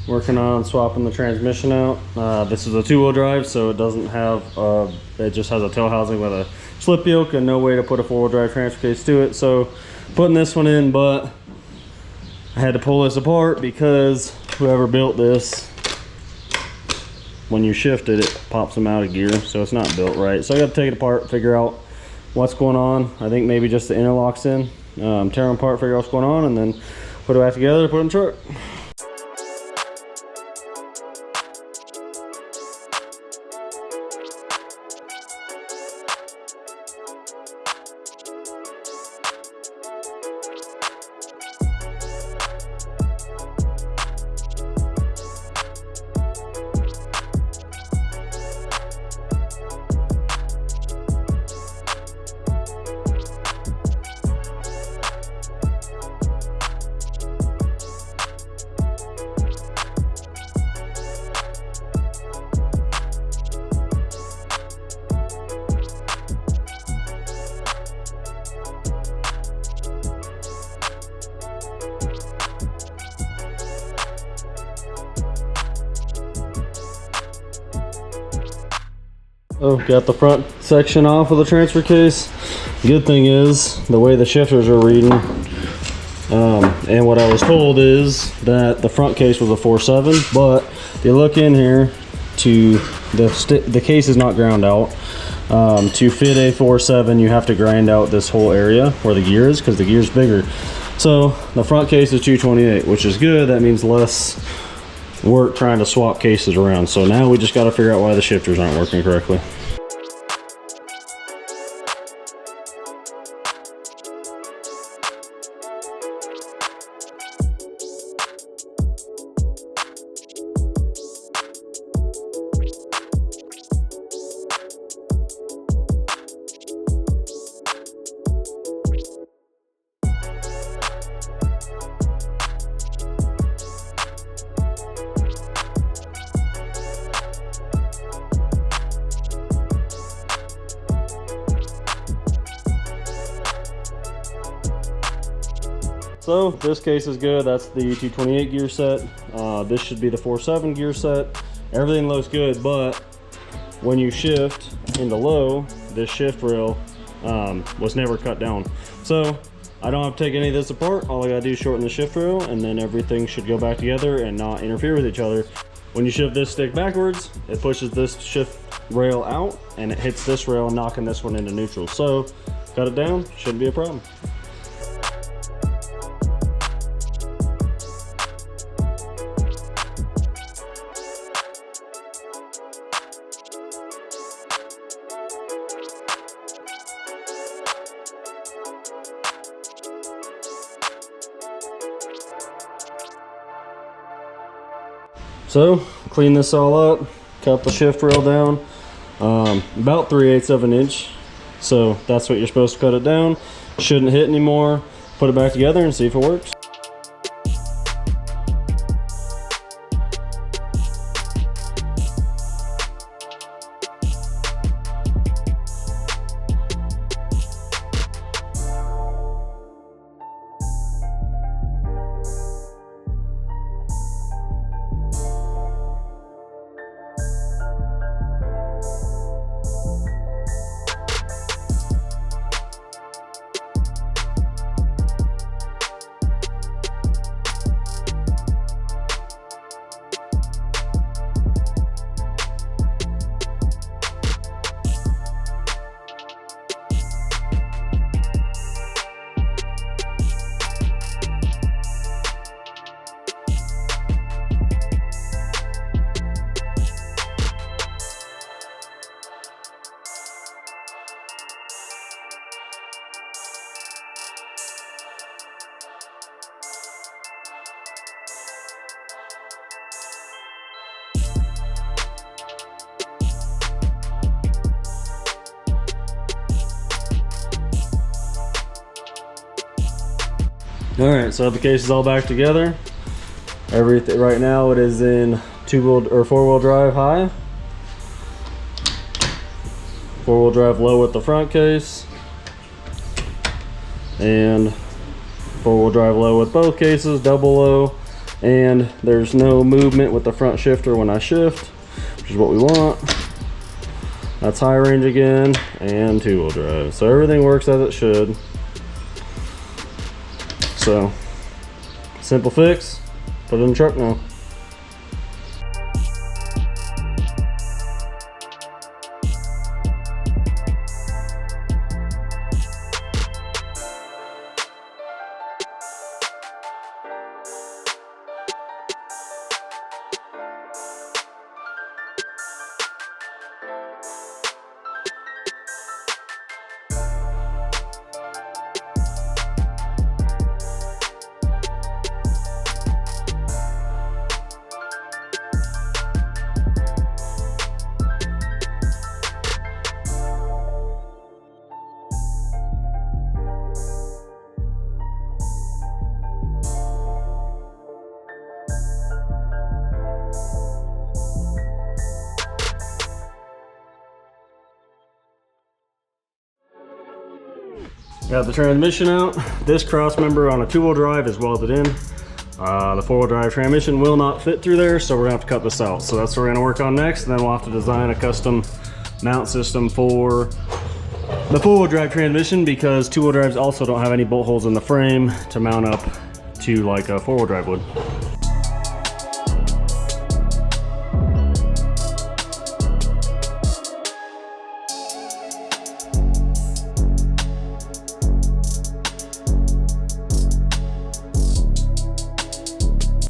Working on swapping the transmission out. This is a 2-wheel drive, so it doesn't have, it just has a tail housing with a slip yoke and no way to put a 4-wheel drive transfer case to it. So putting this one in, but I had to pull this apart because whoever built this, when you shift it, it pops them out of gear, so it's not built right. So I got to take it apart, figure out what's going on. I think maybe just the interlocks in, tear them apart, figure out what's going on, and then put it back together, put it in the truck. Oh, got the front section off of the transfer case. Good thing is the way the shifters are reading, and what I was told is that the front case was a 4.7, but if you look in here, to the case is not ground out. To fit a 4.7, you have to grind out this whole area where the gear is, because the gear is bigger. So the front case is 228, which is good. That means less work trying to swap cases around. So now we just got to figure out why the shifters aren't working correctly. So this case is good. That's the 228 gear set. This should be the 4.7 gear set. Everything looks good, but when you shift into low, this shift rail was never cut down. So I don't have to take any of this apart. All I gotta do is shorten the shift rail, and then everything should go back together and not interfere with each other. When you shift this stick backwards, it pushes this shift rail out and it hits this rail, knocking this one into neutral. So cut it down, shouldn't be a problem. So clean this all up, cut the shift rail down, about 3/8 of an inch. So that's what you're supposed to cut it down. Shouldn't hit anymore. Put it back together and see if it works. All right, so the case is all back together. Everything right now, it is in 2-wheel or 4-wheel drive high, 4-wheel drive low with the front case, and 4-wheel drive low with both cases, double low, And there's no movement with the front shifter when I shift, which is what we want. That's high range again, and 2-wheel drive. So everything works as it should. So, simple fix, put it in the truck now. Got the transmission out. This cross member on a 2-wheel drive is welded in. The 4-wheel drive transmission will not fit through there, so we're gonna have to cut this out. So that's what we're gonna work on next, and then we'll have to design a custom mount system for the 4-wheel drive transmission, because 2-wheel drives also don't have any bolt holes in the frame to mount up to like a 4-wheel drive would.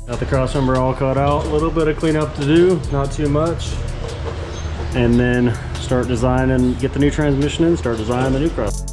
Got the cross member all cut out, a little bit of cleanup to do, not too much. And then start designing, get the new transmission in, start designing the new cross.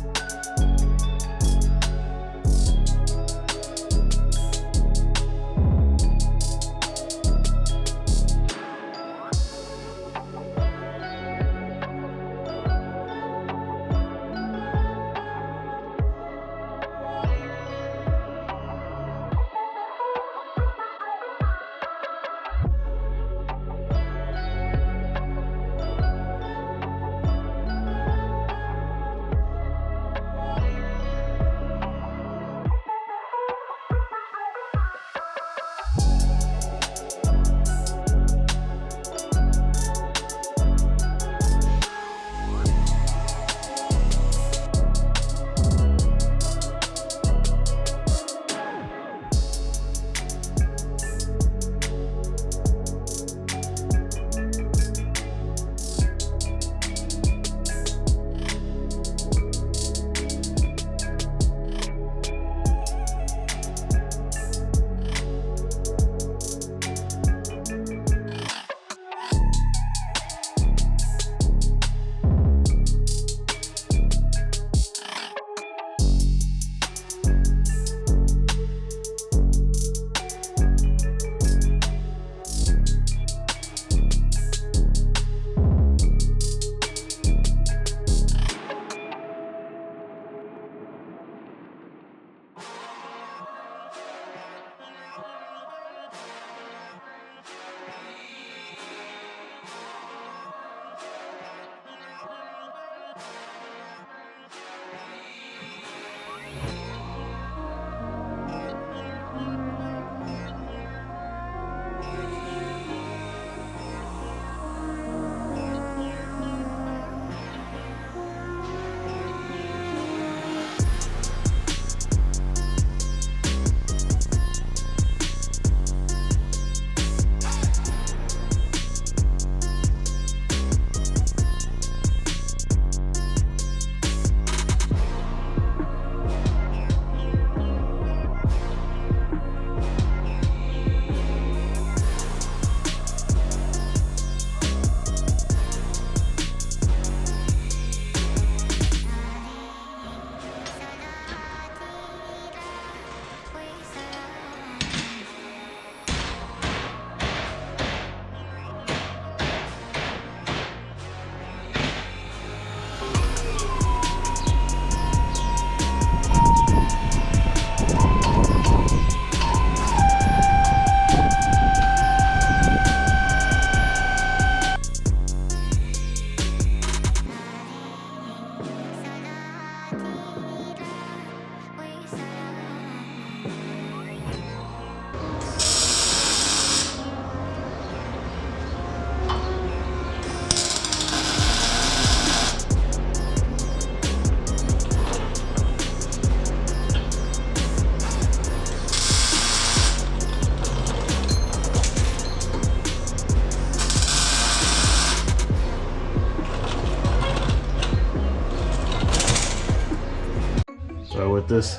with this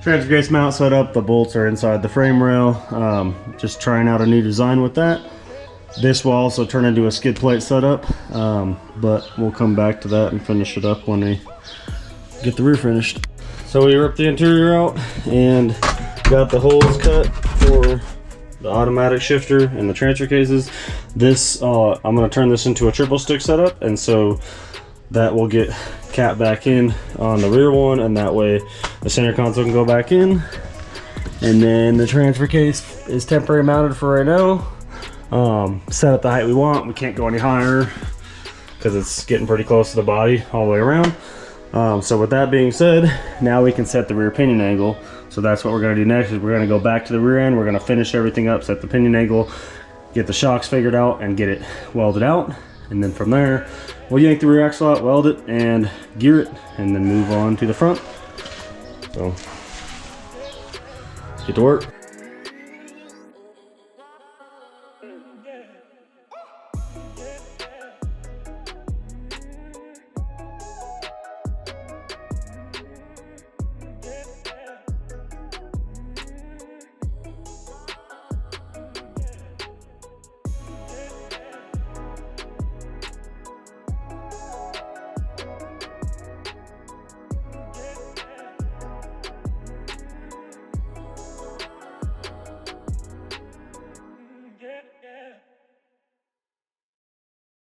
transfer case mount set up. The bolts are inside the frame rail. Just trying out a new design with that. This will also turn into a skid plate setup, but we'll come back to that and finish it up when we get the rear finished. So we ripped the interior out and got the holes cut for the automatic shifter and the transfer cases. This I'm going to turn this into a triple stick setup, and so that will get capped back in on the rear one, and that way the center console can go back in. And then the transfer case is temporary mounted for right now. Set at the height we want. We can't go any higher because it's getting pretty close to the body all the way around. So with that being said, now we can set the rear pinion angle. So that's what we're going to do next, is we're going to go back to the rear end. We're going to finish everything up, set the pinion angle, get the shocks figured out, and get it welded out. And then from there, we'll yank the rear axle out, weld it, and gear it, and then move on to the front. So let's get to work.